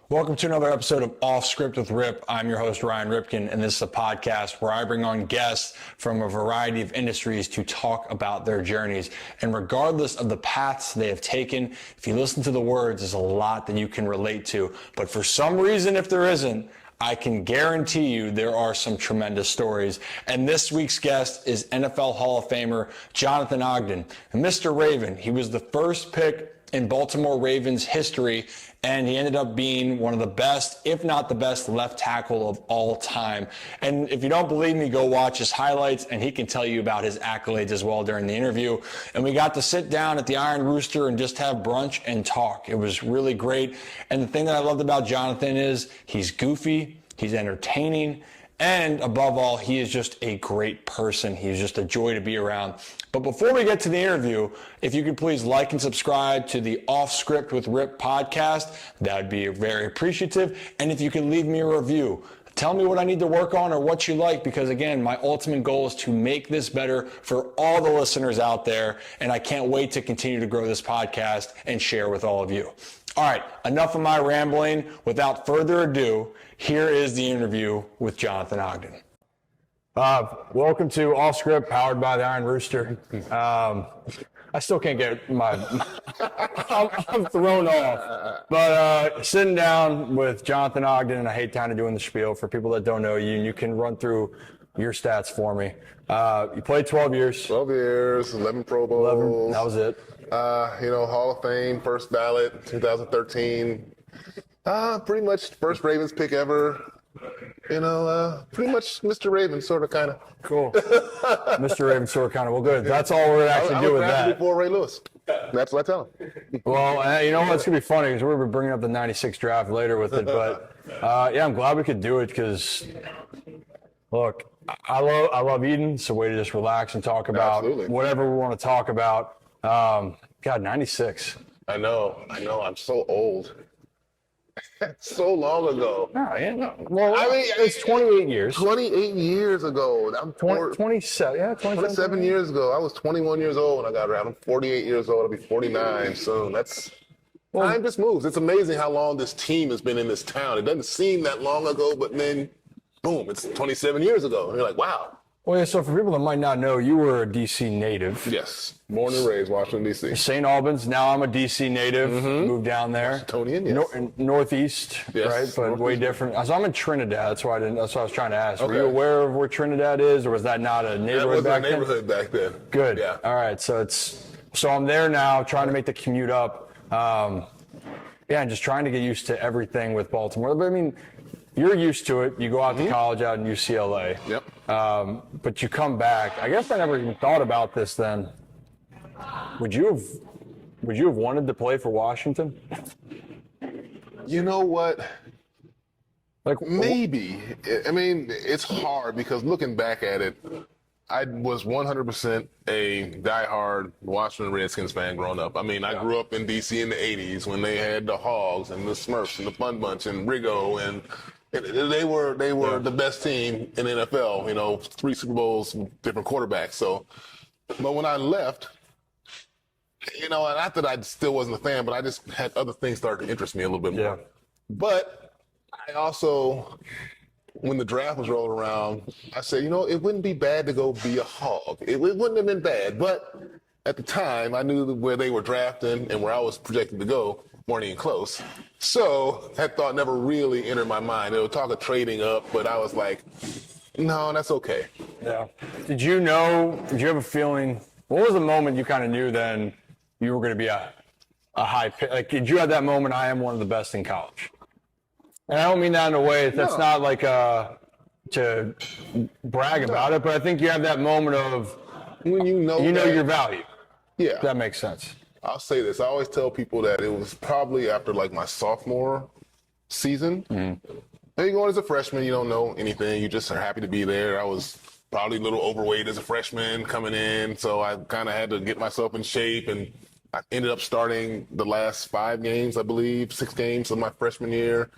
Welcome to another episode of Off Script with Rip. I'm your host, Ryan Ripken, and this is a podcast where I bring on guests from a variety of industries to talk about their journeys. And regardless of the paths they have taken, if you listen to the words, there's a lot that you can relate to. But for some reason, if there isn't, I can guarantee you there are some tremendous stories. And this week's guest is NFL Hall of Famer Jonathan Ogden. And Mr. Raven, he was the first pick in Baltimore Ravens history, and he ended up being one of the best, if not the best, left tackle of all time. And if you don't believe me, go watch his highlights, and he can tell you about his accolades as well during the interview. And we got to sit down at the Iron Rooster and just have brunch and talk. It was really great. And the thing that I loved about Jonathan is he's goofy, he's entertaining, and above all, he is just a great person. He's just a joy to be around. But before we get to the interview, if you could please like and subscribe to the Off Script with Rip podcast, that would be very appreciative. And if you could leave me a review, tell me what I need to work on or what you like, because again, my ultimate goal is to make this better for all the listeners out there. And I can't wait to continue to grow this podcast and share with all of you. All right, enough of my rambling. Without further ado, here is the interview with Jonathan Ogden. Welcome to Off Script, powered by the Iron Rooster. I still can't get my, I'm thrown off. But sitting down with Jonathan Ogden, and I hate kind of doing the spiel for people that don't know you, and you can run through your stats for me. You played 12 years. 12 years, 11 Pro Bowls. 11, that was it. Hall of Fame, first ballot, 2013. Pretty much first Ravens pick ever. Pretty much Mr. Raven, sort of, kind of. Cool. Mr. Raven, sort of, kind of. Well, good. That's all we're actually doing with that. Before Ray Lewis. That's what I tell him. Well, you know what? It's going to be funny because we're bringing up the 96 draft later with it. But, yeah, I'm glad we could do it because, look, I love Eden. It's a way to just relax and talk about whatever we want to talk about. God, 96. I know. I'm so old. So long ago. No, yeah. Well, I mean, it's 28 years. 28 years ago. I'm 27. Yeah, 27 years ago. I was 21 years old when I got drafted. I'm 48 years old. I'll be 49 soon. Time just moves. It's amazing how long this team has been in this town. It doesn't seem that long ago, but then, boom, it's 27 years ago. And you're like, wow. Well, yeah, so for people that might not know, you were a D.C. native. Yes, born and raised Washington, D.C. St. Albans. Now I'm a D.C. native. Moved down there. Washingtonian, yes. Northeast, yes, right? But Northeast. Way different. So I'm in Trinidad. That's why I was trying to ask. Okay. Were you aware of where Trinidad is, or was that not a neighborhood back then? That was a neighborhood back then. Good. Yeah. All right. So I'm there now, trying to make the commute up. And just trying to get used to everything with Baltimore. But I mean, you're used to it. You go out to college out in UCLA. Yep. But you come back. I guess I never even thought about this then. Would you have wanted to play for Washington? You know what? Like maybe. I mean, it's hard because looking back at it, I was 100% a diehard Washington Redskins fan growing up. I mean, I grew up in D.C. in the 80s when they had the Hogs and the Smurfs and the Fun Bunch and Riggo, and they were the best team in the NFL, 3 Super Bowls, different quarterbacks. So, but when I left, not that I still wasn't a fan, but I just had other things start to interest me a little bit more. Yeah. But I also, when the draft was rolling around, I said, it wouldn't be bad to go be a Hog. It wouldn't have been bad. But at the time, I knew where they were drafting and where I was projected to go weren't even close. So that thought never really entered my mind. It would talk of trading up, but I was like, no, that's okay. Yeah. Did you have a feeling, what was the moment you kind of knew then you were going to be a high pick? Like, did you have that moment, I am one of the best in college? And I don't mean that in a way that's not like to brag about it, but I think you have that moment of when you know your value. Yeah. If that makes sense. I'll say this. I always tell people that it was probably after like my sophomore season. You're going as a freshman, you don't know anything. You just are happy to be there. I was probably a little overweight as a freshman coming in, so I kind of had to get myself in shape, and I ended up starting the last 5 games, I believe, 6 games of my freshman year.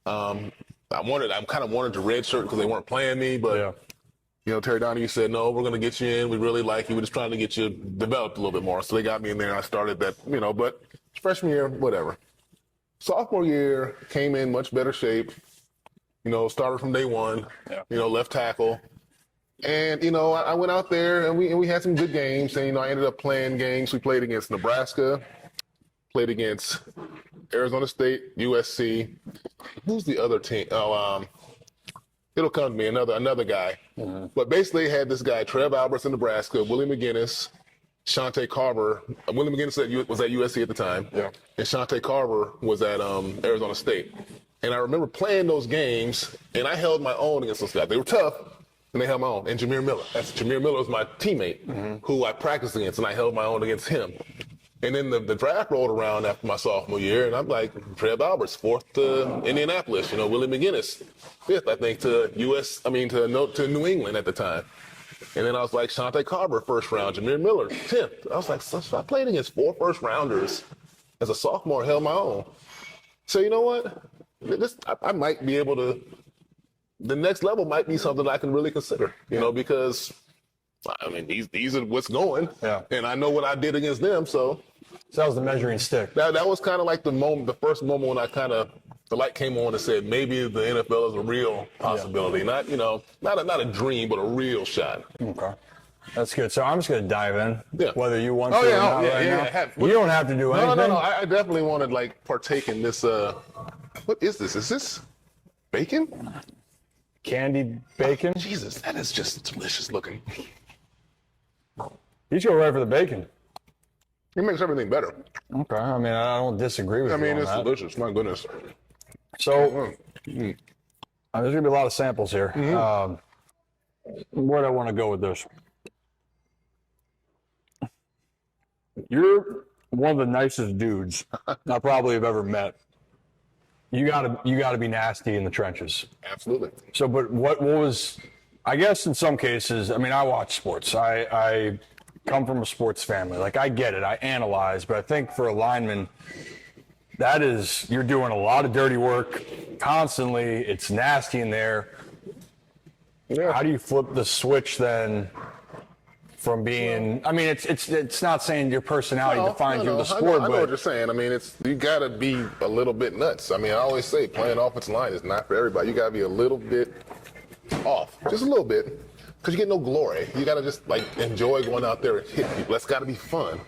I kind of wanted to redshirt because they weren't playing me, but Terry Donahue said, no, we're going to get you in. We really like you. We're just trying to get you developed a little bit more. So they got me in there, and I started that, but freshman year, whatever. Sophomore year, came in much better shape. Started from day one. Yeah. Left tackle. And, I went out there and we had some good games. And, I ended up playing games. We played against Nebraska, played against Arizona State, USC. Who's the other team? It'll come to me, another guy. Mm-hmm. But basically had this guy, Trev Alberts in Nebraska, Willie McGinnis, Shante Carver. Willie McGinnis was at USC at the time. Yeah. And Shante Carver was at Arizona State. And I remember playing those games, and I held my own against those guys. They were tough, and they held my own. And Jameer Miller was my teammate, who I practiced against, and I held my own against him. And then the draft rolled around after my sophomore year, and I'm like, Trev Alberts, 4th to Indianapolis. Willie McGinnis, 5th, I think, to New England at the time. And then I was like, Shante Carver, 1st round, Jameer Miller, 10th. I was like, so I played against 4 first-rounders as a sophomore, held my own. So you know what? I might be able to, the next level might be something I can really consider, because, these are what's going. Yeah. And I know what I did against them, so that was the measuring stick. That was kind of like the first moment when the light came on and said, maybe the NFL is a real possibility. Yeah. Not a dream, but a real shot. Okay. That's good. So I'm just going to dive in, whether you want to or not now. You don't have to do anything. No. I definitely want to partake in this. What is this? Is this bacon? Candied bacon? Oh, Jesus, that is just delicious looking. You should go right for the bacon. It makes everything better. Okay. I don't disagree with you. It's delicious. My goodness. So, there's going to be a lot of samples here. Mm-hmm. Where do I want to go with this? You're one of the nicest dudes I probably have ever met. You gotta be nasty in the trenches. Absolutely. So, but what was, I guess in some cases, I watch sports. I come from a sports family. I get it. I analyze, but I think for a lineman, you're doing a lot of dirty work constantly. It's nasty in there. Yeah. How do you flip the switch then from being, it's not saying your personality defines you in the sport, I know what you're saying. You got to be a little bit nuts. I always say playing offensive line is not for everybody. You got to be a little bit off, just a little bit, because you get no glory. You got to just enjoy going out there and hit people. That's got to be fun.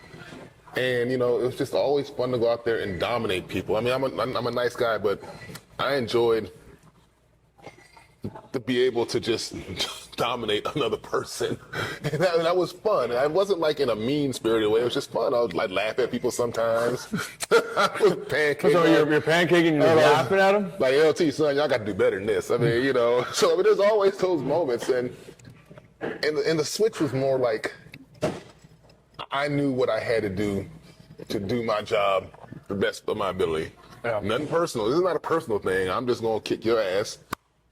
And, it's just always fun to go out there and dominate people. I'm a nice guy, but I enjoyed to be able to just dominate another person. And that was fun. I wasn't in a mean-spirited way. It was just fun. I would laugh at people sometimes. I was pancaking. So you're pancakking and you're laughing at them? LT, son, y'all got to do better than this. So there's always those moments. And the switch was more I knew what I had to do my job the best of my ability. Yeah. Nothing personal. This is not a personal thing. I'm just going to kick your ass,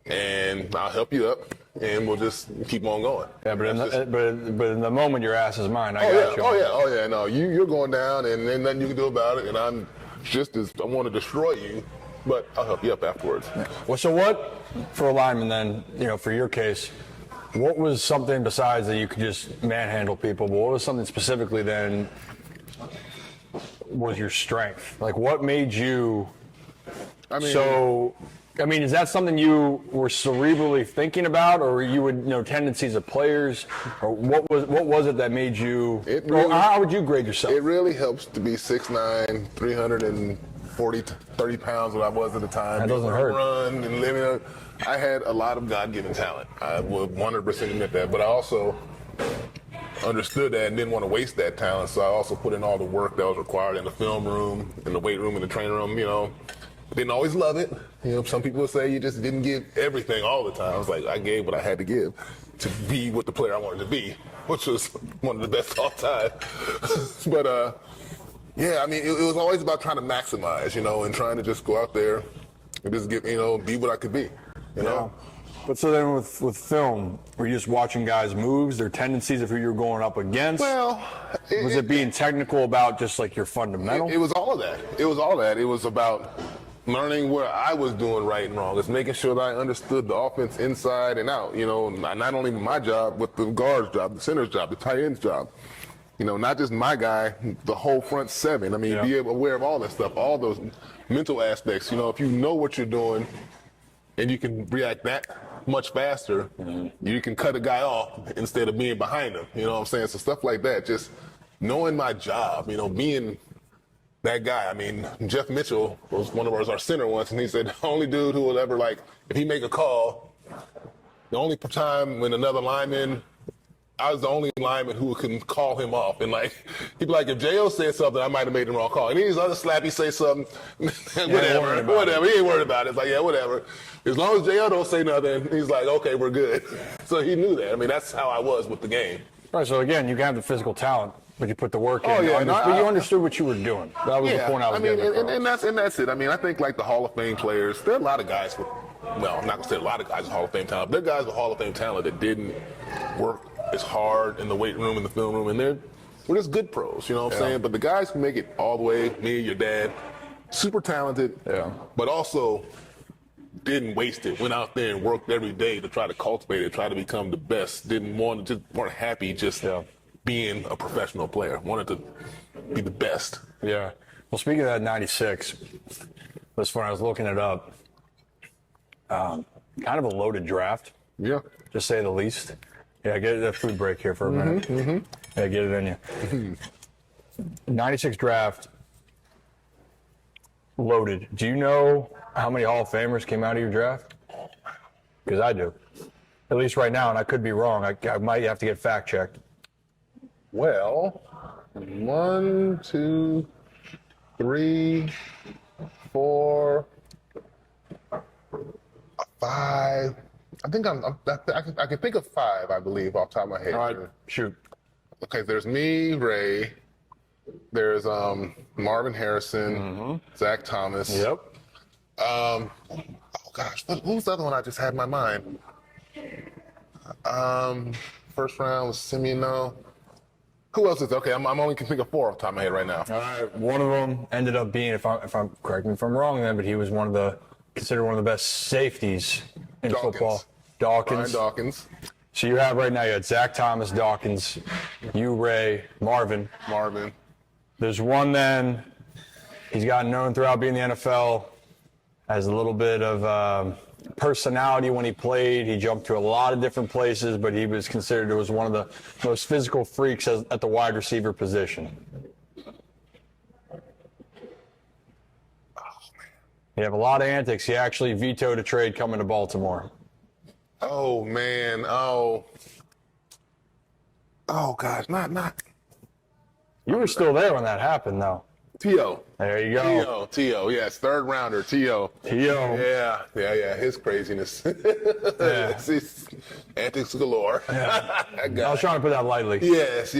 and I'll help you up, and we'll just keep on going. Yeah, but in the moment, your ass is mine. I got you. Oh yeah. No, you're going down, and then nothing you can do about it. And I want to destroy you, but I'll help you up afterwards. Yeah. Well, so what for a lineman then? For your case, what was something besides that you could just manhandle people? But what was something specifically then was your strength? What made you? Is that something you were cerebrally thinking about, or you would know tendencies of players, or what was it that made you? How would you grade yourself? It really helps to be 6'9", 340, 30 pounds what I was at the time. That doesn't hurt. Run and living. I had a lot of God-given talent. I would 100% admit that, but I also understood that and didn't want to waste that talent, so I also put in all the work that was required in the film room, in the weight room, in the training room. Didn't always love it. Some people would say you just didn't give everything all the time. I was I gave what I had to give to be what the player I wanted to be, which was one of the best all time. But it was always about trying to maximize, and trying to just go out there and just get, be what I could be, Yeah. But so then with film, were you just watching guys' moves, their tendencies of who you're going up against? Well, was it being technical about just your fundamental? It was all of that. It was about learning what I was doing right and wrong. It's making sure that I understood the offense inside and out. Not only my job, but the guard's job, the center's job, the tight end's job. not just my guy, the whole front seven. I mean, be aware of all that stuff, all those mental aspects. If you know what you're doing and you can react that much faster, you can cut a guy off instead of being behind him. You know what I'm saying? So stuff like that, just knowing my job, being that guy. I mean, Jeff Mitchell was one of our center once, and he said the only dude who will ever, if he make a call, the only time when another lineman, I was the only lineman who couldn't call him off. And he'd be like, if J.O. said something, I might have made the wrong call. And these other slappies say something, whatever. He ain't worried about it. It's like, yeah, whatever. As long as J.O. don't say nothing, he's like, okay, we're good. So he knew that. I mean, that's how I was with the game. Right, so again, you can have the physical talent, but you put the work in. Oh, yeah. But you understood what you were doing. That was the point I was getting across. And that's it. I mean, I think the Hall of Fame players, there are a lot of guys with, well, I'm not going to say a lot of guys with Hall of Fame talent, but there are guys with Hall of Fame talent that didn't work as hard in the weight room, in the film room, and we're just good pros, you know what I'm saying? But the guys who make it all the way, me, your dad, super talented, but also didn't waste it, went out there and worked every day to try to cultivate it, try to become the best, weren't happy just being a professional player, wanted to be the best. Yeah. Well, speaking of that 96, this far I was looking it up, kind of a loaded draft. Yeah. To say the least. Yeah, get a food break here for a minute. Yeah, get it in you. 96 draft, loaded. Do you know how many Hall of Famers came out of your draft? Because I do. At least right now, and I could be wrong. I might have to get fact checked. Well, 1, 2, 3, 4, 5. I think I can think of 5, I believe, off the top of my head. All right, shoot. Okay, there's me, Ray. There's Marvin Harrison, Zach Thomas. Yep. Oh gosh, who's the other one I just had in my mind? First round was Simeon. Who else is there? Okay, I'm only can think of 4 off the top of my head right now. All right, one of them ended up being, if I'm correct me if I'm wrong, then, but he was considered one of the best safeties in football. Dawkins. Brian Dawkins. So you have right now, you had Zach Thomas, Dawkins, you, Ray, Marvin. There's one then, he's gotten known throughout being in the NFL as a little bit of personality when he played. He jumped to a lot of different places, but he was considered as one of the most physical freaks at the wide receiver position. You have a lot of antics. He actually vetoed a trade coming to Baltimore. Oh man. Oh gosh, not. You were still there when that happened, though. T.O. There you go. T.O. Yes, 3rd rounder, T.O. Yeah. His craziness. His antics galore. Yeah. I was trying to put that lightly. Yes.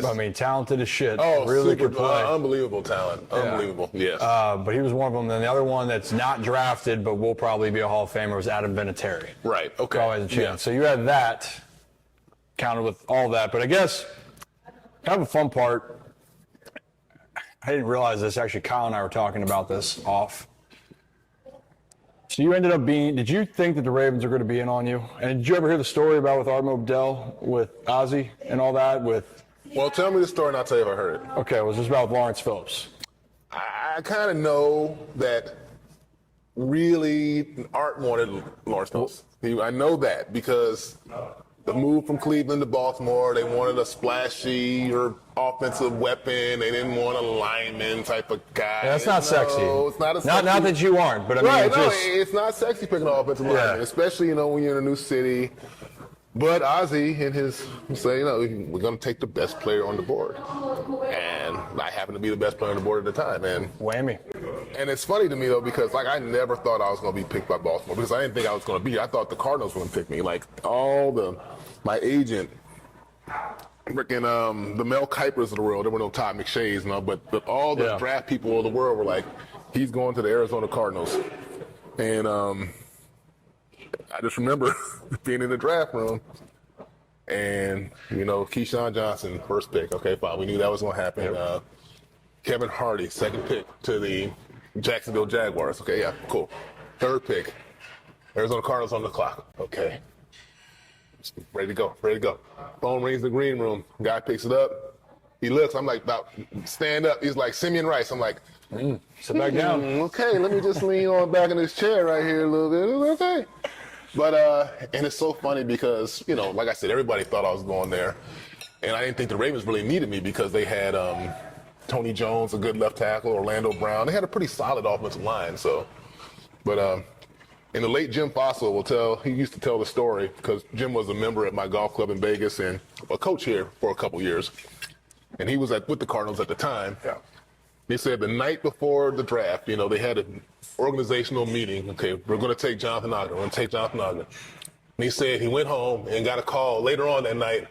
I mean, talented as shit. Oh, really super, could play. Unbelievable talent. Unbelievable. Yes. But he was one of them. Then the other one that's not drafted, but will probably be a Hall of Famer, was Adam Vinatieri. Right. Okay. Always a chance. Yeah. So you had that counted with all that. But I guess kind of a fun part. I didn't realize this. Actually, Kyle and I were talking about this off. So you ended up did you think that the Ravens are going to be in on you? And did you ever hear the story about with Art Modell, with Ozzy and all that? Well, tell me the story and I'll tell you if I heard it. Okay, it was just about Lawrence Phillips. I kind of know that really Art wanted Lawrence Phillips. I know that because the move from Cleveland to Baltimore, they wanted a splashy or offensive weapon. They didn't want a lineman type of guy. Yeah, that's not sexy. It's not a sexy. Not that you aren't, but I mean, it's not sexy picking an offensive lineman, especially when you're in a new city. But Ozzy and his say, we're going to take the best player on the board, and I happen to be the best player on the board at the time. And whammy. And it's funny to me though because I never thought I was going to be picked by Baltimore because I didn't think I was going to be. I thought the Cardinals were going to pick me. My agent, freaking the Mel Kipers of the world. There were no Todd McShays, but all the draft people of the world were like, he's going to the Arizona Cardinals, and I just remember being in the draft room, and Keyshawn Johnson, first pick. Okay, fine. We knew that was going to happen. Yep. Kevin Hardy, 2nd pick to the Jacksonville Jaguars. Okay, yeah, cool. 3rd pick, Arizona Cardinals on the clock. Okay. Ready to go. Phone rings in the green room. Guy picks it up. He looks, I'm like, about stand up. He's like, Simeon Rice. I'm like, sit back down. Okay, let me just lean on back in this chair right here a little bit. It's okay. But, and it's so funny because, you know, like I said, everybody thought I was going there. And I didn't think the Ravens really needed me because they had Tony Jones, a good left tackle, Orlando Brown. They had a pretty solid offensive line. So, but and the late Jim Fossil he used to tell the story because Jim was a member at my golf club in Vegas and a coach here for a couple years. And he was with the Cardinals at the time. Yeah. He said the night before the draft, you know, they had an organizational meeting. Okay, we're going to take Jonathan Ogden. We're going to take Jonathan Ogden. And he said he went home and got a call later on that night,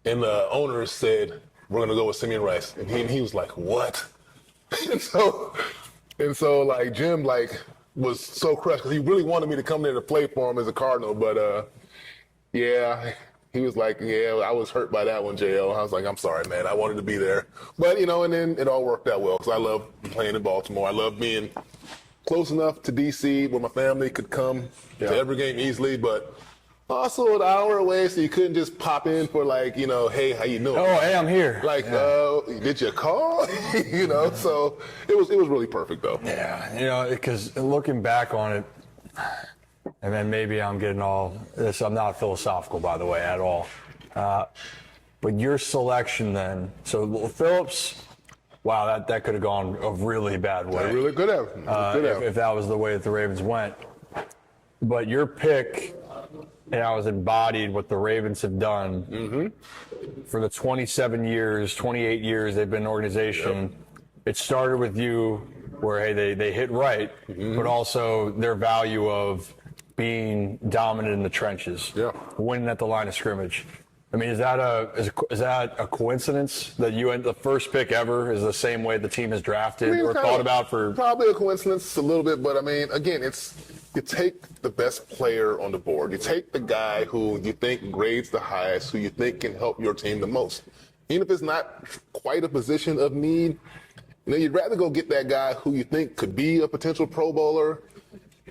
and the owners said, we're going to go with Simeon Rice. And he was like, what? and so like Jim was so crushed because he really wanted me to come there to play for him as a Cardinal. But yeah, he was like, yeah, I was hurt by that one, JL. I was like, I'm sorry, man. I wanted to be there. But, you know, and then it all worked out well because I love playing in Baltimore. I love being close enough to D.C. where my family could come to every game easily, but also an hour away, so you couldn't just pop in for like, you know, hey, how you doing? Oh, hey, I'm here. Like, did you call? You know, so it was really perfect though. Yeah, you know, because looking back on it, and then maybe I'm getting all this. I'm not philosophical, by the way, at all. But your selection then, so Phillips, wow, that could have gone a really bad way. It really could have. If that was the way that the Ravens went. But your pick, and I was embodied what the Ravens have done for the 27 years, 28 years they've been an organization. Yep. It started with you where, hey, they hit right, but also their value of being dominant in the trenches, winning at the line of scrimmage. I mean, is that a coincidence that the first pick ever is the same way the team is drafted or thought about for? Probably a coincidence a little bit, but I mean, again, you take the best player on the board. You take the guy who you think grades the highest, who you think can help your team the most. Even if it's not quite a position of need, you know, you'd rather go get that guy who you think could be a potential Pro Bowler,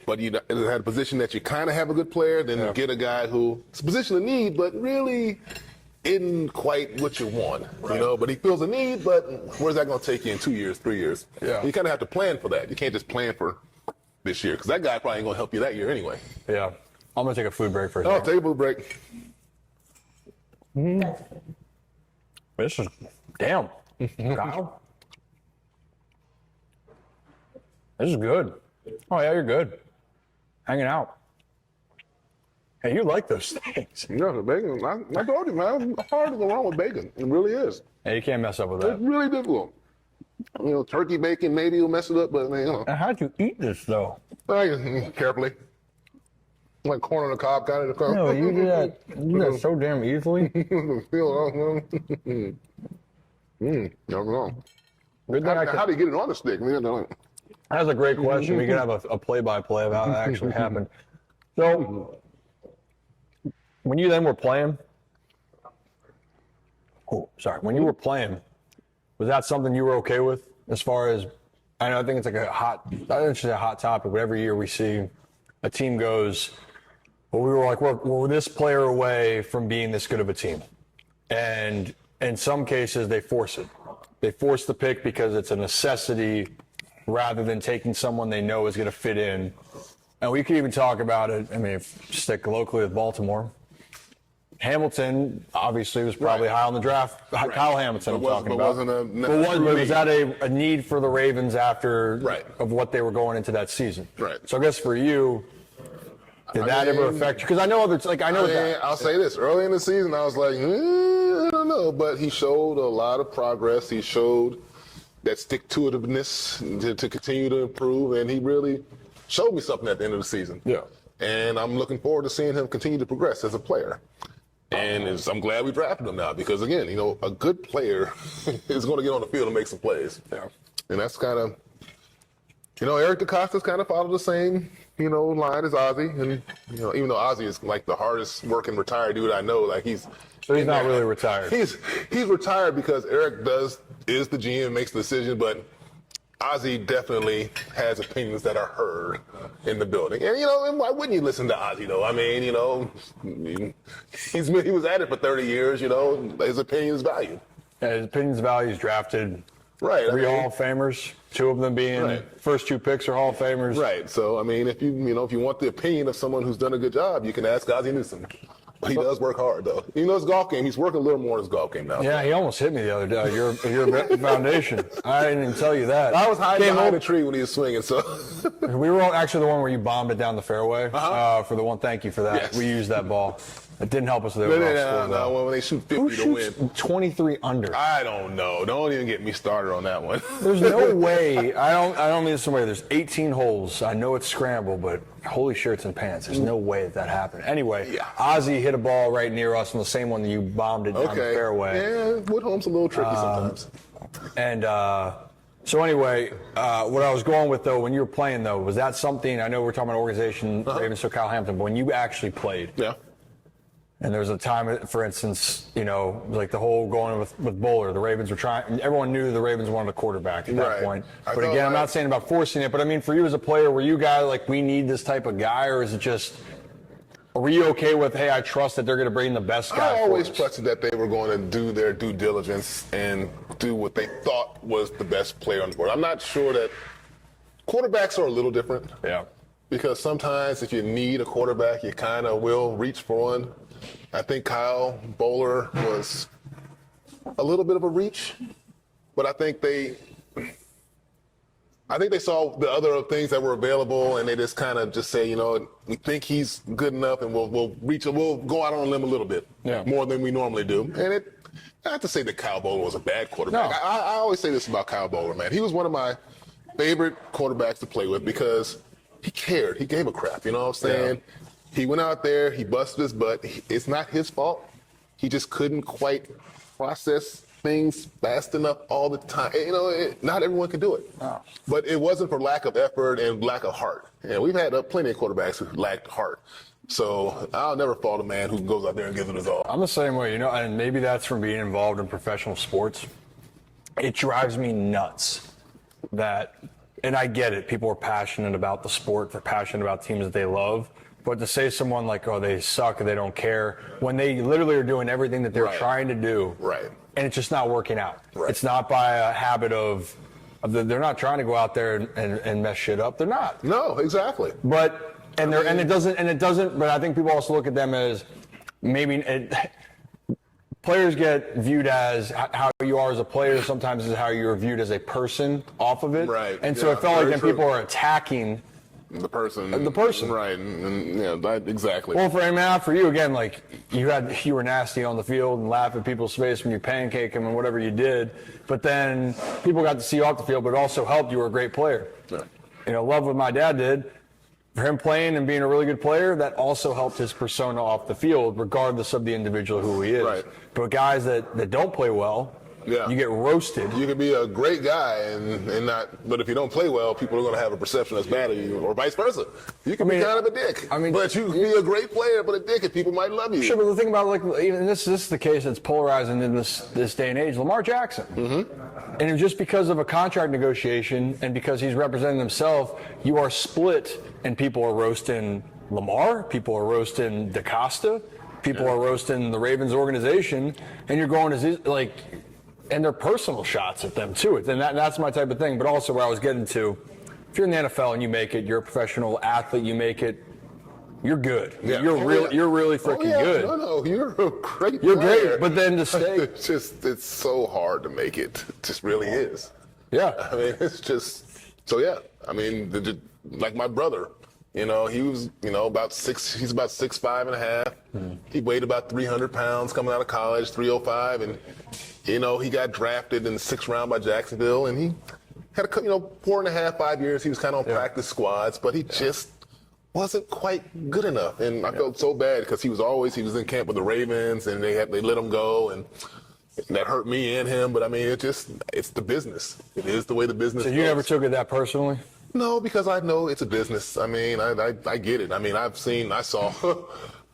but you had a position that you kind of have a good player, then get a guy who it's a position of need, but really isn't quite what you want, you know, but he feels a need, but where's that going to take you in 2 years, 3 years? Yeah. You kind of have to plan for that. You can't just plan for this year because that guy probably ain't going to help you that year anyway. Yeah. I'm going to take a food break for a second. Take a food break. This is, damn, Kyle. This is good. Oh, yeah, you're good. Hanging out. Hey, you like those things. Yeah, the bacon. I told you, man, it's hard to go wrong with bacon. It really is. Hey, you can't mess up with that. It's really difficult. You know, turkey bacon, maybe you'll mess it up, but, you know. How'd you eat this, though? Carefully. Like corn on the cob kind of. No, you do that so damn easily. Never know. How do you get it on the stick? That's a great question. We could have a play-by-play of how that actually happened. So, when you then were playing, when you were playing, was that something you were okay with? As far as, I think it's like I don't say a hot topic, but every year we see a team goes, well, we were like, we're this player away from being this good of a team. And in some cases, they force it. They force the pick because it's a necessity rather than taking someone they know is going to fit in. And we could even talk about it, I mean, stick locally with Baltimore. Hamilton obviously was probably high on the draft. Right. Kyle Hamilton, I'm talking about. Was that a need for the Ravens after of what they were going into that season? Right. So I guess for you, did that ever affect you? Because I know others, I'll say this. Early in the season, I was like, I don't know. But he showed a lot of progress. He showed that stick-to-itiveness to continue to improve, and he really showed me something at the end of the season. Yeah. And I'm looking forward to seeing him continue to progress as a player. And I'm glad we drafted him now because, again, you know, a good player is going to get on the field and make some plays. Yeah. And that's kind of, you know, Eric DeCosta's kind of followed the same, you know, line as Ozzie. And, you know, even though Ozzie is like the hardest working retired dude I know, like So he's not really retired. He's retired because Eric is the GM, makes the decision, but Ozzie definitely has opinions that are heard in the building. And, you know, and why wouldn't you listen to Ozzie, though? I mean, you know, he was at it for 30 years, you know, his opinion is valued. Opinions Values drafted Right. three Hall of Famers, two of them being first two picks are Hall of Famers. Right. So, I mean, if you want the opinion of someone who's done a good job, you can ask Ozzie Newsome. He does work hard, though. You know, his golf game, he's working a little more in his golf game now. Yeah, he almost hit me the other day. Your foundation. I didn't even tell you that. I was hiding behind a tree when he was swinging, so. We were actually the one where you bombed it down the fairway for the one. Thank you for that. Yes. We used that ball. It didn't help us with the overall score, though. When they shoot 50 Who to win. shoots 23 under? I don't know. Don't even get me started on that one. There's no way. I don't mean this in a way. There's 18 holes. I know it's scrambled, but holy shirts and pants. There's no way that happened. Anyway, Ozzie hit a ball right near us on the same one that you bombed it down the fairway. Yeah, Woodhome's a little tricky sometimes. And so anyway, what I was going with, though, when you were playing, though, was that something, I know we're talking about organization, Ravens to Kyle Hampton, but when you actually played, and there was a time, for instance, you know, like the whole going with Bowler, the Ravens were trying, everyone knew the Ravens wanted a quarterback at that point. But again, I'm not saying about forcing it, but I mean, for you as a player, were you guys like, we need this type of guy, or is it just, were you okay with, hey, I trust that they're going to bring the best guy? I always trusted that they were going to do their due diligence and do what they thought was the best player on the board. I'm not sure that quarterbacks are a little different. Yeah. Because sometimes if you need a quarterback, you kind of will reach for one. I think Kyle Bowler was a little bit of a reach, but I think they saw the other things that were available, and they just kind of just say, you know, we think he's good enough, and we'll go out on a limb a little bit more than we normally do. And not to say that Kyle Bowler was a bad quarterback. No. I always say this about Kyle Bowler, man. He was one of my favorite quarterbacks to play with because he cared. He gave a crap. You know what I'm saying? Yeah. He went out there, he busted his butt. It's not his fault. He just couldn't quite process things fast enough all the time. You know, not everyone can do it. Oh. But it wasn't for lack of effort and lack of heart. And we've had plenty of quarterbacks who lacked heart. So I'll never fault a man who goes out there and gives it his all. I'm the same way, you know, and maybe that's from being involved in professional sports. It drives me nuts that, and I get it, people are passionate about the sport, they're passionate about teams that they love. But to say someone like, oh, they suck, they don't care, when they literally are doing everything that they're trying to do, and it's just not working out. It's not by a habit of they're not trying to go out there and mess shit up. They're not. No, exactly. But it doesn't. But I think people also look at them as players get viewed as how you are as a player. Sometimes is how you're viewed as a person off of it. Right. And so it felt like then people are attacking the person, right? And that exactly. Well, for you again, like you were nasty on the field and laugh at people's face when you pancake them and whatever you did. But then people got to see you off the field, but it also helped. You were a great player. Yeah. You know, love what my dad did. For him playing and being a really good player, that also helped his persona off the field, regardless of the individual who he is. Right. But guys that don't play well, you get roasted. You can be a great guy and not, but if you don't play well, people are going to have a perception that's bad of you, or vice versa. You can be kind of a dick. But you can be a great player, but a dick, and people might love you. Sure, but the thing about even this is the case that's polarizing in this day and age. Lamar Jackson, and it was just because of a contract negotiation, and because he's representing himself, you are split, and people are roasting Lamar, people are roasting DaCosta, people are roasting the Ravens organization, and you're going and they're personal shots at them too. And that's my type of thing. But also where I was getting to, if you're in the NFL and you make it, you're a professional athlete, you make it, you're good. Yeah. You're really freaking good. No, you're a great player. You're great, but then to stay. It's so hard to make it. It just really is. Yeah. I mean, it's just, so yeah. I mean, like my brother, you know, he was, he's about 6'5" and a half. He weighed about 300 pounds coming out of college, 305, and he got drafted in the 6th round by Jacksonville, and he had 4.5, 5 years. He was kind of on practice squads, but he just wasn't quite good enough. And I felt so bad because he was in camp with the Ravens, and they let him go, and that hurt me and him. But I mean, it's the business. It is the way the business goes. So you never took it that personally? No, because I know it's a business. I mean, I get it. I mean, I saw.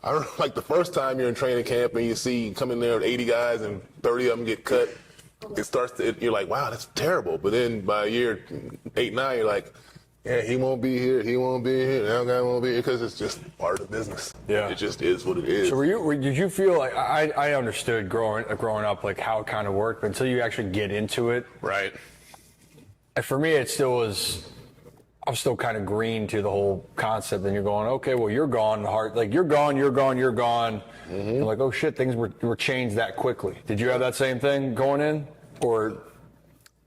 I remember, like, the first time you're in training camp and you come in there with 80 guys and 30 of them get cut, you're like, wow, that's terrible. But then by year 8, 9, you're like, Yeah, he won't be here. He won't be here. That guy won't be here because it's just part of the business. Yeah. It just is what it is. So did you feel like I understood growing up like how it kind of worked, but until you actually get into it, Right. and for me it still was. I'm still kind of green to the whole concept, and you're going, okay, well you're gone. Like you're gone. Mm-hmm. You're like, oh shit, things were changed that quickly. Did you have that same thing going in, or?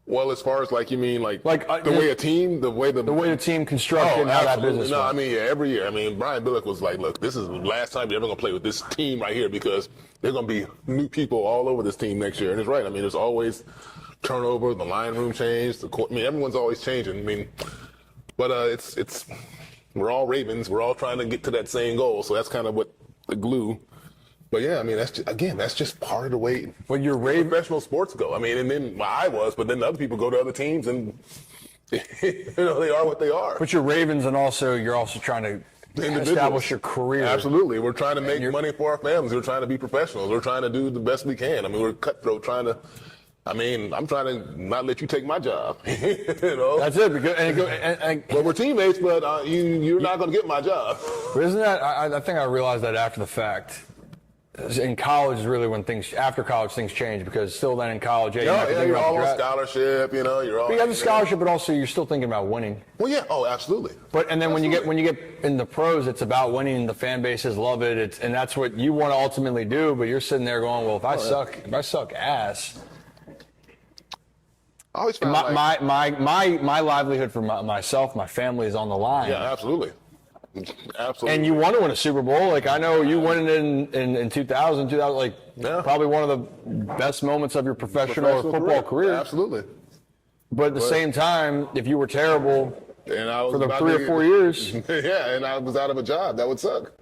Well, as far as like you mean like the way a team, the way the team constructed and how that business No, went. I mean, yeah, every year. I mean, Brian Billick was like, look, this is the last time you're ever going to play with this team right here because there's going to be new people all over this team next year. And it's right. I mean, there's always turnover, the line room changed, the court. I mean, everyone's always changing. I mean, but it's we're all Ravens. We're all trying to get to that same goal. So that's kind of what the glue. But yeah, I mean, that's just part of the way professional sports go. I mean, and then but then the other people go to other teams and they are what they are. But you're Ravens, and you're also trying to establish your career. Absolutely. We're trying to make money for our families. We're trying to be professionals. We're trying to do the best we can. I mean, we're cutthroat I'm trying to not let you take my job. That's it. Well, we're teammates, but you're not going to get my job. But isn't that? I think I realized that after the fact. In college is really when after college things change, because still then in college, you're all on scholarship, you're all. But you have the scholarship, but also you're still thinking about winning. Well, yeah, absolutely. But and then when you get in the pros, it's about winning. The fan bases love it. And that's what you want to ultimately do. But you're sitting there going, well, if I suck ass. I always found my livelihood for myself, my family is on the line. Yeah, absolutely. Absolutely. And you want to win a Super Bowl. Like, I know you winning in 2000, probably one of the best moments of your professional football career. Absolutely. But at the same time, if you were terrible for the 3 or 4 years. Yeah, and I was out of a job, that would suck.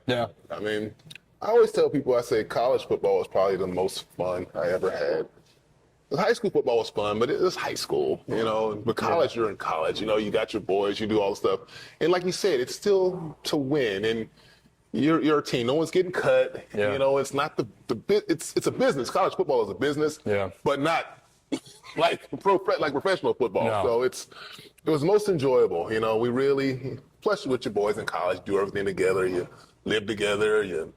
Yeah. I mean, I always tell people, I say college football was probably the most fun I ever had. High school football was fun, but it was high school, But college, you're in college, you got your boys, you do all the stuff. And like you said, it's still to win, and you're a team. No one's getting cut. Yeah. It's not it's a business. College football is a business, but not like professional football. No. So it was most enjoyable. We really, plus with your boys in college, do everything together. You live together. You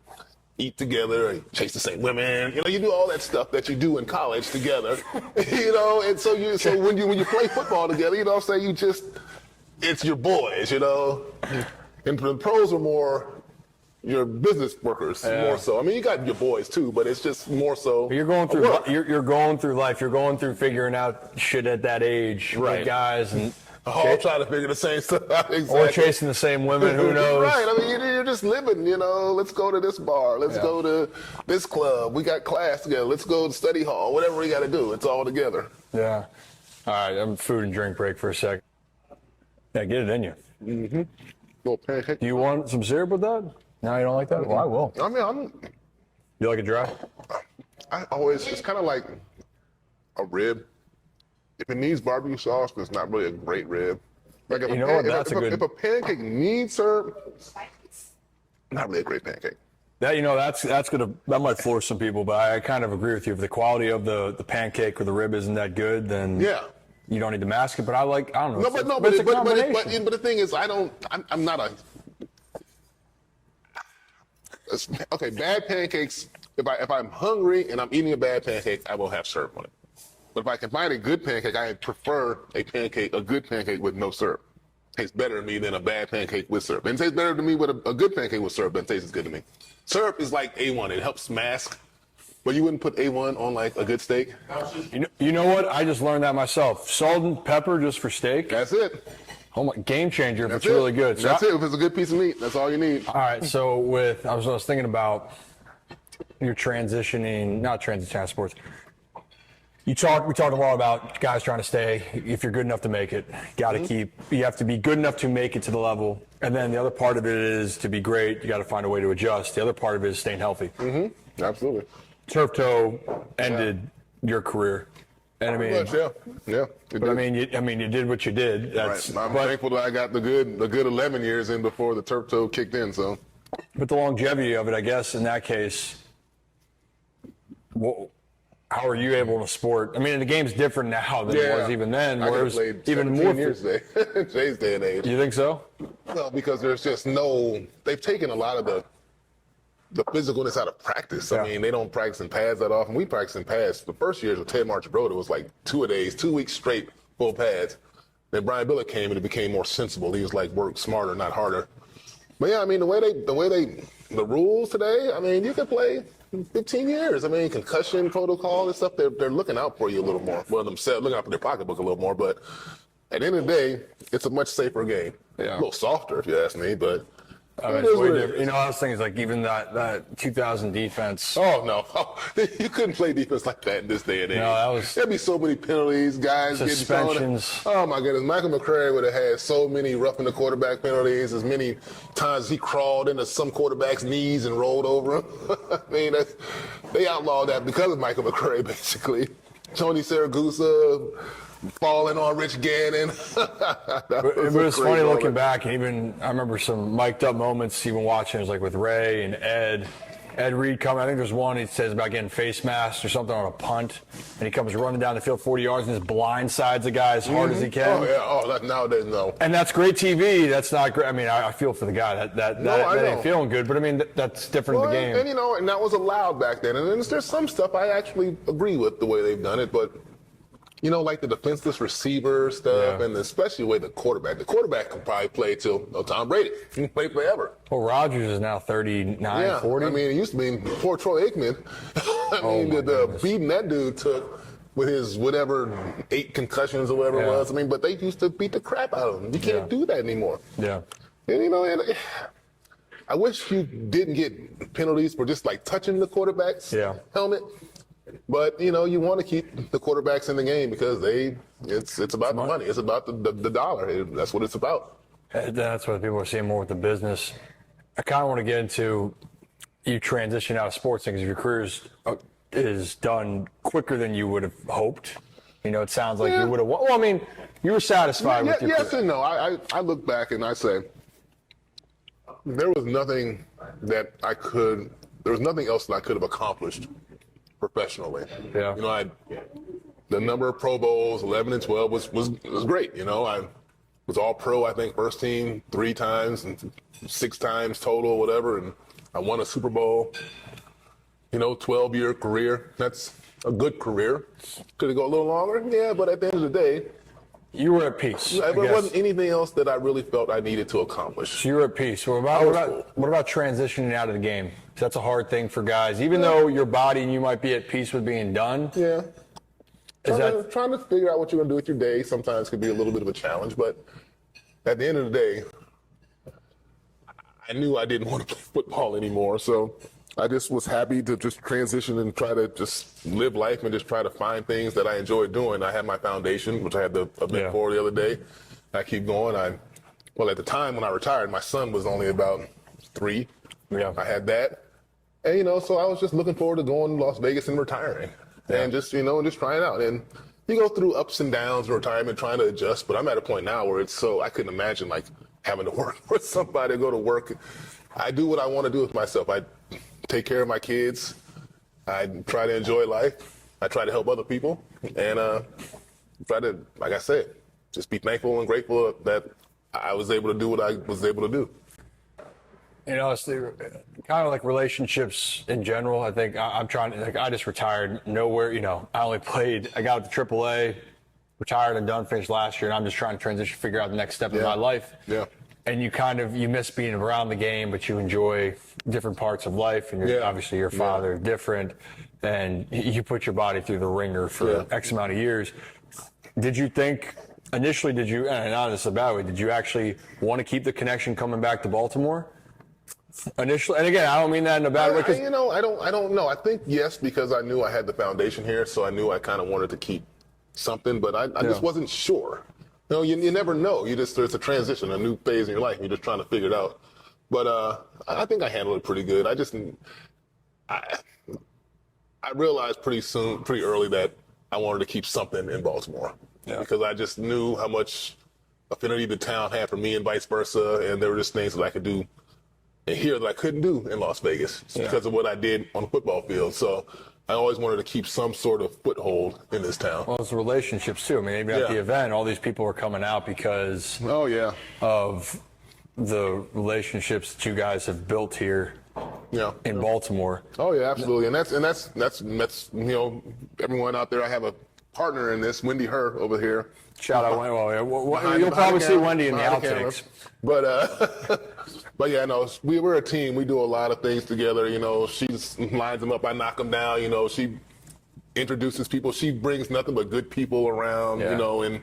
eat together, you chase the same women. You do all that stuff that you do in college together. And so when you play football together, it's your boys. And the pros are more your business workers, more so. I mean, you got your boys too, but it's just more so. You're going through you're going through life. You're going through figuring out shit at that age, right? Guys and. All trying to figure the same stuff out. Exactly. Or chasing the same women, who knows? Right. I mean, you're just living, Let's go to this bar. Let's go to this club. We got class together. Let's go to study hall. Whatever we got to do. It's all together. Yeah. All right. I'm food and drink break for a sec. Yeah, get it in you. Mm-hmm. Little pancake. Do you want some syrup with that? No, you don't like that? Well, I will. I mean, You like it dry? It's kind of like a rib. If it needs barbecue sauce, it's not really a great rib. Like if a pancake needs syrup, not really a great pancake. That might floor some people, but I kind of agree with you. If the quality of the pancake or the rib isn't that good, then you don't need to mask it. But I don't know. But the thing is, I'm not okay. Bad pancakes. If I'm hungry and I'm eating a bad pancake, I will have syrup on it. But if I can find a good pancake, I prefer a good pancake with no syrup. Tastes better to me than a bad pancake with syrup. And it tastes better to me with a good pancake with syrup than it tastes as good to me. Syrup is like A1. It helps mask. But you wouldn't put A1 on like a good steak? You know what? I just learned that myself. Salt and pepper just for steak. That's it. Oh my, game changer if it's really good. So that's it. If it's a good piece of meat, that's all you need. All right. So I was thinking about your not transitioning out of sports. We talked a lot about guys trying to stay. If you're good enough to make it, you have to be good enough to make it to the level. And then the other part of it is to be great, you got to find a way to adjust. The other part of it is staying healthy. Mm-hmm. Absolutely. Turf toe ended your career. And I mean, yeah. But I mean, you did what you did. Right. I'm thankful that I got the good 11 years in before the turf toe kicked in. So, but the longevity of it, I guess, in that case, how are you able to sport? I mean, the game's different now than it was even then. I Where could it's have played even 17 more years today, in today's day and age. You think so? Well, because there's just they've taken a lot of the physicalness out of practice. Yeah. I mean, they don't practice in pads that often. We practice in pads. The first years with Ted Marchibroda, it was like 2 weeks straight, full pads. Then Brian Billick came and it became more sensible. He was like, work smarter, not harder. But yeah, I mean, the rules today, I mean, you can play 15 years. I mean, concussion protocol and stuff, they're looking out for you a little more. Well, themselves, looking out for their pocketbook a little more. But at the end of the day, it's a much safer game. Yeah. A little softer, if you ask me, but It's way different. You know, I was thinking, like, even that 2000 defense. Oh, no. You couldn't play defense like that in this day and age. No, There'd be so many penalties, guys suspensions. getting thrown. Oh, my goodness. Michael McCrary would have had so many roughing the quarterback penalties, as many times he crawled into some quarterback's knees and rolled over him. I mean, they outlawed that because of Michael McCrary, basically. Tony Saragusa falling on Rich Gannon. It was funny looking back, and even I remember some mic'd up moments, even watching. It was like with Ray and Ed Reed coming. I think there's one he says about getting face masked or something on a punt, and he comes running down the field 40 yards and just blindsides the guy as hard as he can. Oh, yeah. Oh, that nowadays, no. And that's great TV. That's not great. I mean, I feel for the guy. That ain't feeling good, but I mean, that's different in the game. And, and that was allowed back then. And there's some stuff I actually agree with the way they've done it, but like the defenseless receiver stuff, and especially the way the quarterback can probably play till Tom Brady. He can play forever. Well, Rodgers is now 39, 40. I mean, it used to be poor Troy Aikman. The beating that dude took with his whatever 8 concussions or whatever it was. I mean, but they used to beat the crap out of him. You can't do that anymore. Yeah. And I wish you didn't get penalties for just like touching the quarterback's helmet. But you want to keep the quarterbacks in the game because it's about the money. It's about the dollar. That's what it's about. That's what people are seeing more with the business. I kind of want to get into you transition out of sports things. Your career is done quicker than you would have hoped. It sounds like you would have. Well, I mean, you were satisfied with your career. Yes and no. I look back and I say there was nothing else that I could have accomplished professionally. Yeah. The number of Pro Bowls, 11 and 12, was great. I was all pro, I think, first team 3 times and 6 times total, whatever. And I won a Super Bowl, 12-year career. That's a good career. Could it go a little longer? Yeah, but at the end of the day, you were at peace. There wasn't anything else that I really felt I needed to accomplish. So you were at peace. What about transitioning out of the game? That's a hard thing for guys. Even though your body and you might be at peace with being done. Yeah. Trying to figure out what you're going to do with your day sometimes could be a little bit of a challenge. But at the end of the day, I knew I didn't want to play football anymore. So I just was happy to just transition and try to just live life and just try to find things that I enjoy doing. I had my foundation, which I had the event for the other day. I keep going. At the time when I retired, my son was only about 3. Yeah. I had that. And, so I was just looking forward to going to Las Vegas and retiring and just, just trying out. And you go through ups and downs in retirement, trying to adjust. But I'm at a point now where I couldn't imagine like having to work for somebody to go to work. I do what I want to do with myself. I take care of my kids. I try to enjoy life. I try to help other people. And try to, like I said, just be thankful and grateful that I was able to do what I was able to do. It's kind of like relationships in general. I think I'm trying to, I just retired nowhere, I only played, I got up to AAA, retired and done, finished last year, and I'm just trying to transition, figure out the next step in my life. Yeah. And you miss being around the game, but you enjoy different parts of life, and obviously your father is different, and you put your body through the ringer for X amount of years. Did you think, initially, and not in a bad way, did you actually want to keep the connection coming back to Baltimore? Initially, and again, I don't mean that in a bad way. I don't know. I think yes, because I knew I had the foundation here, so I knew I kind of wanted to keep something, but I just wasn't sure. You never know. There's a transition, a new phase in your life. And you're just trying to figure it out. But I think I handled it pretty good. I realized pretty early that I wanted to keep something in Baltimore because I just knew how much affinity the town had for me and vice versa, and there were just things that I could do and here that I couldn't do in Las Vegas because of what I did on the football field. So I always wanted to keep some sort of foothold in this town. Well, it's relationships too. I mean, even at the event, all these people were coming out because of the relationships that you guys have built here in Baltimore. Oh yeah, absolutely. And that's everyone out there. I have a partner in this, Wendy Herr over here. Shout out Wendy. You'll probably see Wendy in the outtakes. But yeah, no, we're a team. We do a lot of things together. She lines them up, I knock them down. She introduces people. She brings nothing but good people around. And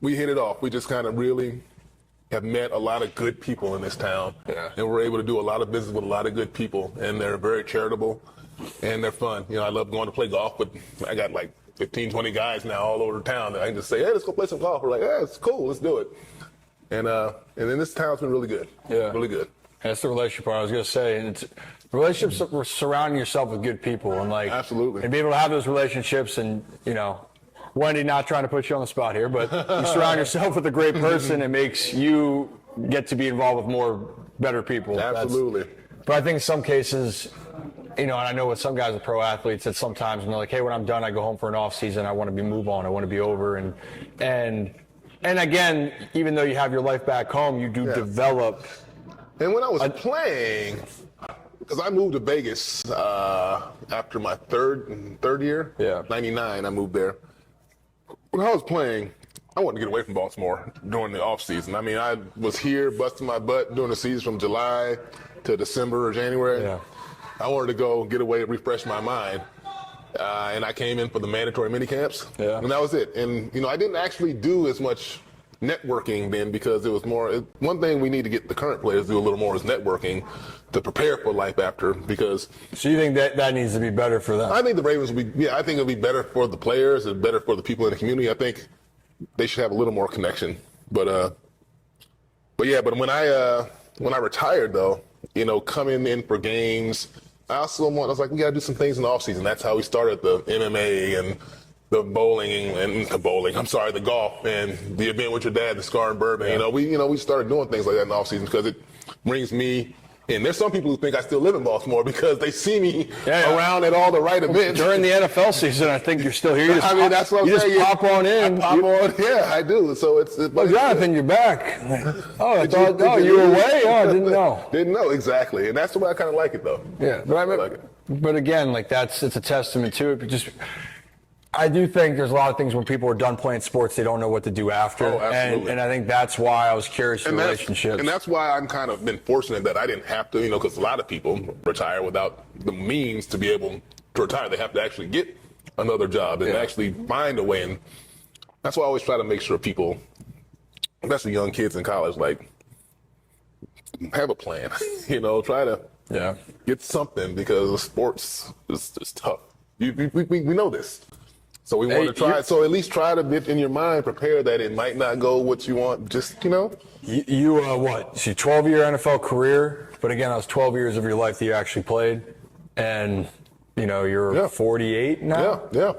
we hit it off. We just kind of really have met a lot of good people in this town, and we're able to do a lot of business with a lot of good people. And they're very charitable, and they're fun. I love going to play golf, but I got like 15, 20 guys now all over the town that I can just say, hey, let's go play some golf. We're like, yeah, it's cool, let's do it. And then this town's been really good. Yeah. Really good. That's the relationship part I was going to say. And it's relationships, surrounding yourself with good people. And absolutely. And be able to have those relationships and, Wendy, not trying to put you on the spot here, but you surround yourself with a great person, it makes you get to be involved with more better people. Absolutely. But I think in some cases, and I know with some guys with pro athletes that sometimes when they're like, hey, when I'm done, I go home for an off season, I want to move on, I want to be over. And again, even though you have your life back home, you do develop. And when I was playing, because I moved to Vegas after my third year, 99, I moved there. When I was playing, I wanted to get away from Baltimore during the off season. I mean, I was here busting my butt during the season from July to December or January. Yeah. I wanted to go get away, refresh my mind. And I came in for the mandatory mini camps, and that was it. And, I didn't actually do as much networking then because it was more, one thing we need to get the current players to do a little more is networking to prepare for life after because. So you think that needs to be better for them? I think the Ravens will be, I think it'll be better for the players and better for the people in the community. I think they should have a little more connection. But when I retired though, coming in for games, I was like, we got to do some things in the offseason. That's how we started the MMA and the the golf and the event with your dad, the Scar and Bourbon. Yeah. We started doing things like that in the offseason because it brings me. And there's some people who think I still live in Baltimore because they see me around at all the right events. During the NFL season, I think you're still here. That's what I'm saying. You just pop on in. I do. So it's. Well, Jonathan, you're back. I thought you were away. Oh, I didn't know. Didn't know, exactly. And that's the way I kind of like it, though. Yeah, but again, it's a testament to it. I do think there's a lot of things when people are done playing sports, they don't know what to do after. Oh, absolutely. And I think that's why I was curious in relationships. And that's why I'm kind of been fortunate that I didn't have to, because a lot of people retire without the means to be able to retire. They have to actually get another job and actually find a way. And that's why I always try to make sure people, especially young kids in college, have a plan. Try to get something because sports is tough. We know this. So we want to try. So at least try to get in your mind, prepare that it might not go what you want. Just You what? So 12-year NFL career, but again, that was 12 years of your life that you actually played, and you're 48 now. Yeah.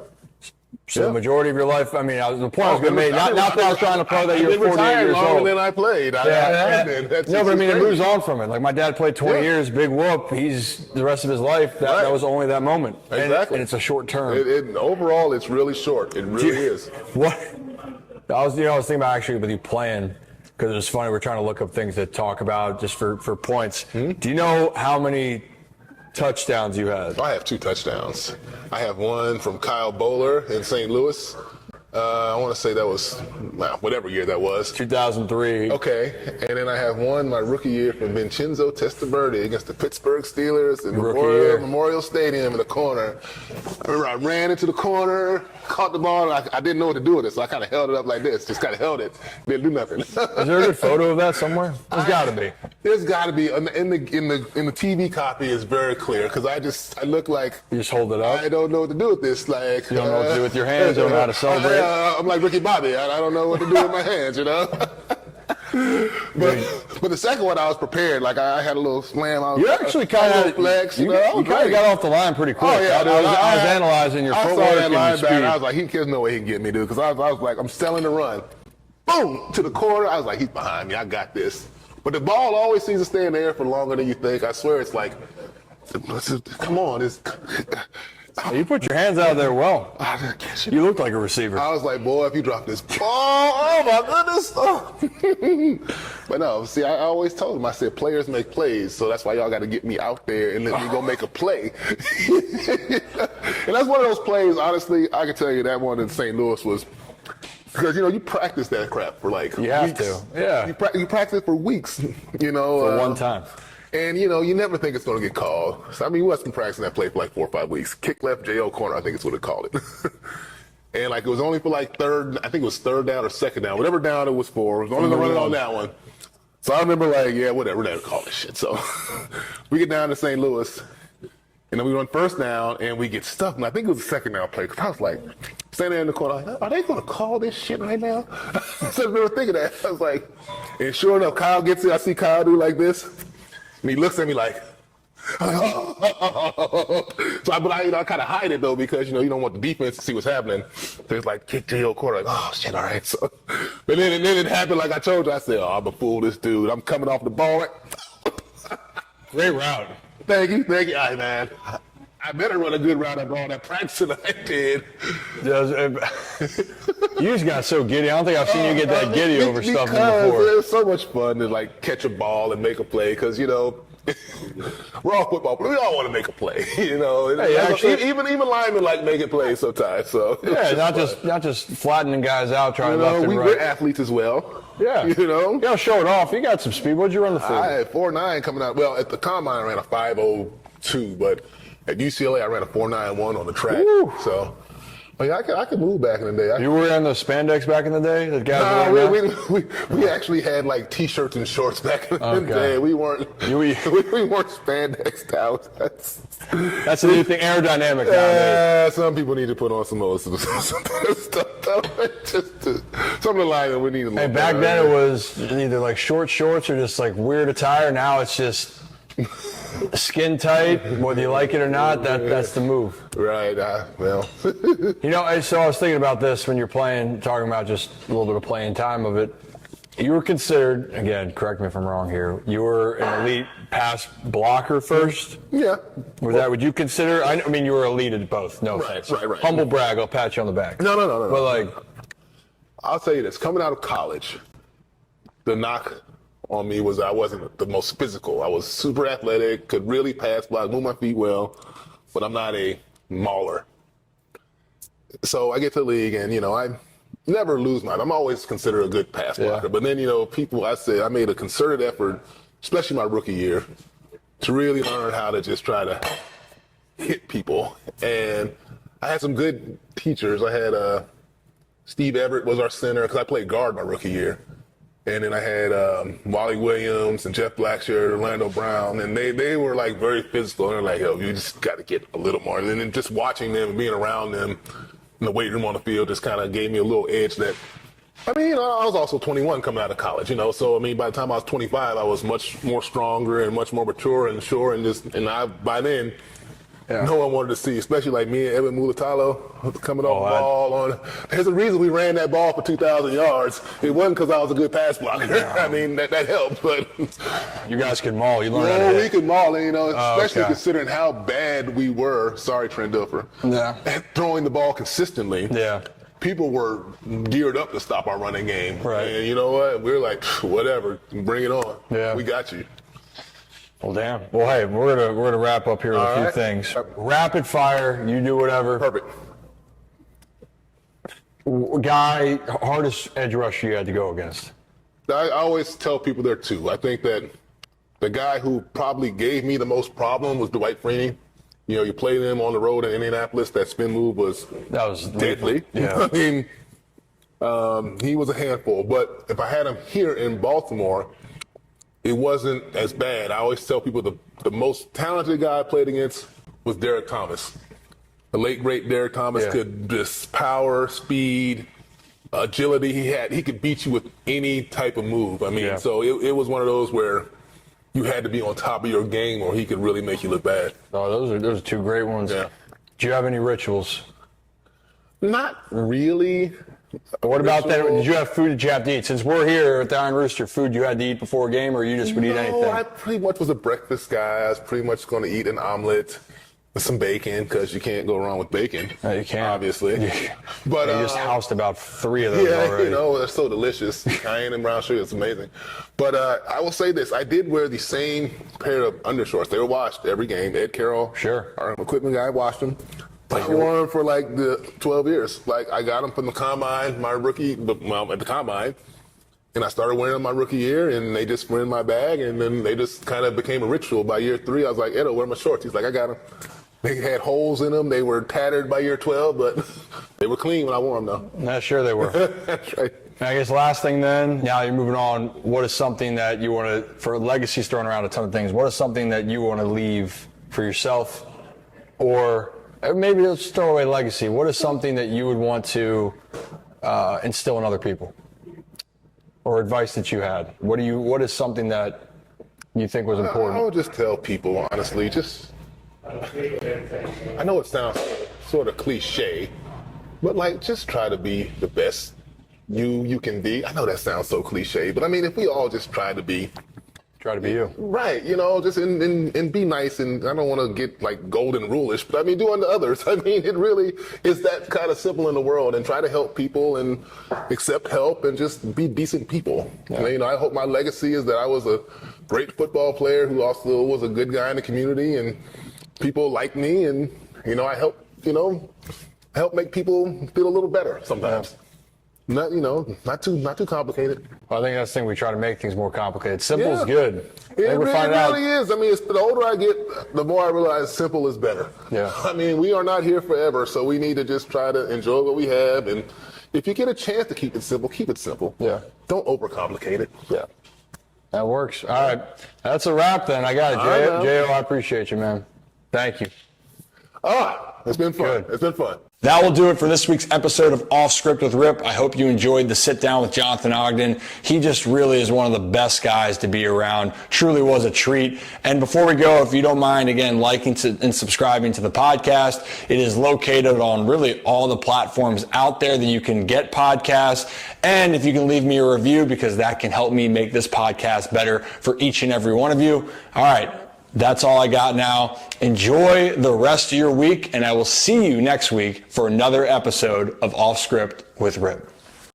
So the majority of your life, the point I was going to make, not that I was trying to play that you're 48 years old. Longer than I played. It moves on from it. Like my dad played 20 years, big whoop. He's the rest of his life. That was only that moment. Exactly. And it's a short term. Overall, it's really short. It really is. What? I was thinking about actually with you playing, because it was funny. We're trying to look up things to talk about just for points. Do you know how many touchdowns you had? I have 2 touchdowns. I have one from Kyle Bowler in St. Louis. I want to say that was, whatever year that was. 2003. Okay. And then I have one my rookie year from Vincenzo Testaverde against the Pittsburgh Steelers in Memorial Stadium in the corner. I remember I ran into the corner, caught the ball, and I didn't know what to do with it, so I kind of held it up like this. Just kind of held it. Didn't do nothing. Is there a good photo of that somewhere? There's got to be. There's got to be. In the TV copy, it's very clear because I look like. You just hold it up? I don't know what to do with this. You don't know what to do with your hands. You don't know how to celebrate. I'm like Ricky Bobby. I don't know what to do with my hands, But the second one, I was prepared. I had a little slam. You actually kind of flex. You kind of got off the line pretty quick. Oh yeah, I was analyzing your footwork and your speed. I was like, there's no way he can get me, dude. Because I was like, I'm selling the run. Boom to the corner. I was like, he's behind me. I got this. But the ball always seems to stay in the air for longer than you think. I swear, it's like, come on, You put your hands out there well. I didn't catch it. You look like a receiver. I was like, boy, if you drop this ball, oh my goodness. Oh. But no, see, I always told him, I said, players make plays, so that's why y'all got to get me out there and let me go make a play. And that's one of those plays, honestly, I can tell you that one in St. Louis was, because, you practice that crap for like You have weeks. to, yeah. You practice for weeks, For one time. And, you never think it's going to get called. So, I mean, we must been practicing that play for like 4 or 5 weeks. Kick left, JO corner, I think is what they called it. And, like, it was only for like third down or second down. Whatever down it was for. It was only running on that one. So I remember, like, yeah, whatever, they'll call this shit. So we get down to St. Louis, and then we run first down, and we get stuck. And I think it was the second down play. Because I was like, standing there in the corner, like, are they going to call this shit right now? So I remember thinking that. I was like, and sure enough, Kyle gets it. I see Kyle do like this. And he looks at me like, oh. So I kind of hide it though because you don't want the defense to see what's happening. So it's like kick to your quarter, like oh shit, all right. So, but then it happened like I told you. I said, oh, I'm gonna fool this dude. I'm coming off the ball. Right? Great route. Thank you. All right, man. I better run a good route after all that practice that I did. You just got so giddy. I don't think I've seen you get that giddy over stuff before. It was so much fun to like catch a ball and make a play because we're all football, but we all want to make a play. Hey, actually, even linemen like making plays sometimes. So yeah, not just flattening guys out trying left and right. We're athletes as well. Yeah, show it off. You got some speed. What'd you run the 40? I had 4.9 coming out. Well, at the combine I ran a 5.02, but at UCLA I ran a 4.91 on the track. Woo. So. I could move back in the day. You were in the spandex back in the day? The guys we actually had like t-shirts and shorts back in the day. We weren't we weren't spandex out. That's the new thing, aerodynamic nowadays. Some people need to put on some stuff. Some of the line that we need to look And back then it was either like short shorts or just like weird attire. Now it's just skin tight, whether you like it or not, that's the move. Right, well. So I was thinking about this when you're playing, talking about just a little bit of playing time of it. You were considered, again, correct me if I'm wrong here, you were an elite pass blocker first? Yeah. Would you consider, I mean, you were elite at both, no offense. Right. Humble brag, I'll pat you on the back. No. But like. I'll tell you this, coming out of college, the knock on me was I wasn't the most physical. I was super athletic, could really pass block, move my feet well, but I'm not a mauler. So I get to the league and, I never lose I'm always considered a good pass blocker. But then, I made a concerted effort, especially my rookie year, to really learn how to just try to hit people. And I had some good teachers. I had Steve Everett was our center because I played guard my rookie year. And then I had Wally Williams and Jeff Blackshear, Orlando Brown, and they were like very physical. And they're like, yo, you just got to get a little more. And then just watching them and being around them in the weight room on the field just kind of gave me a little edge that, I was also 21 coming out of college, So, by the time I was 25, I was much more stronger and much more mature and sure. By then, no one wanted to see, especially like me and Evan Mulatalo coming off the ball. There's a reason we ran that ball for 2,000 yards. It wasn't because I was a good pass blocker. That helped, but you guys can maul. You learn how to hit. We could maul, especially considering how bad we were. Sorry, Trent Dilfer. Yeah. At throwing the ball consistently. Yeah. People were geared up to stop our running game. Right. And you know what? We were like, whatever, bring it on. Yeah. We got you. Well, damn. Well, hey, we're gonna wrap up here with a few things. Rapid fire. You do whatever. Perfect. Guy, hardest edge rusher you had to go against? I always tell people there are two. I think that the guy who probably gave me the most problem was Dwight Freeney. You played him on the road in Indianapolis. That spin move was deadly. Yeah. He was a handful. But if I had him here in Baltimore, it wasn't as bad. I always tell people the most talented guy I played against was Derek Thomas. The late, great Derek Thomas could just power, speed, agility. He could beat you with any type of move. So it was one of those where you had to be on top of your game or he could really make you look bad. Oh, those are two great ones. Yeah. Do you have any rituals? Not really. What about that? Did you have food that you have to eat? Since we're here at the Iron Rooster, food you had to eat before a game, or you just would eat anything? I pretty much was a breakfast guy. I was pretty much going to eat an omelet. with some bacon, because you can't go wrong with bacon. No, you can't. Obviously. But You just housed about 3 of those already. you know, they're so delicious. Cayenne and brown sugar, it's amazing. But I will say this. I did wear the same pair of undershorts. They were washed every game. Ed Carroll, Sure. our equipment guy, washed them. I wore them for like the 12 years. Like, I got them from the combine, my rookie, at the combine. And I started wearing them my rookie year, and they just were in my bag, and then they just kind of became a ritual. By year 3, I was like, Edo, where are my shorts? He's like, I got them. They had holes in them. They were tattered by year 12, but they were clean when I wore them, though. Not sure they were. That's right. And I guess last thing then, now you're moving on, what is something that you want to, for legacy's throwing around a ton of things, what is something that you want to leave for yourself, or maybe let's throw away legacy, what is something that you would want to instill in other people? Or advice that you had? What is something that you think was important? I would just tell people, honestly, I know it sounds sort of cliche, but like, just try to be the best you can be. I know that sounds so cliche, but I mean, if we all just try to be you. right, you know, just and be nice, and I don't want to get like golden rule-ish, but I mean, do unto others. I mean, it really is that kind of simple in the world, and try to help people and accept help and just be decent people. Yeah. You know, I hope my legacy is that I was a great football player who also was a good guy in the community, and people like me, and you know, I help make people feel a little better sometimes. Not too complicated. Well, I think that's the thing, we try to make things more complicated. Simple is good. It really is. I mean, the older I get, the more I realize simple is better. Yeah. I mean, we are not here forever, so we need to just try to enjoy what we have. And if you get a chance to keep it simple, keep it simple. Yeah. Don't overcomplicate it. Yeah. That works. All right. That's a wrap then. I got it. J.O., I appreciate you, man. Thank you. It's been fun. Good. It's been fun. That will do it for this week's episode of Off Script with Rip. I hope you enjoyed the sit down with Jonathan Ogden. He just really is one of the best guys to be around. Truly was a treat. And before we go, if you don't mind, again, liking and subscribing to the podcast, it is located on really all the platforms out there that you can get podcasts. And if you can leave me a review, because that can help me make this podcast better for each and every one of you. All right. That's all I got now. Enjoy the rest of your week, and I will see you next week for another episode of Off Script with Rip.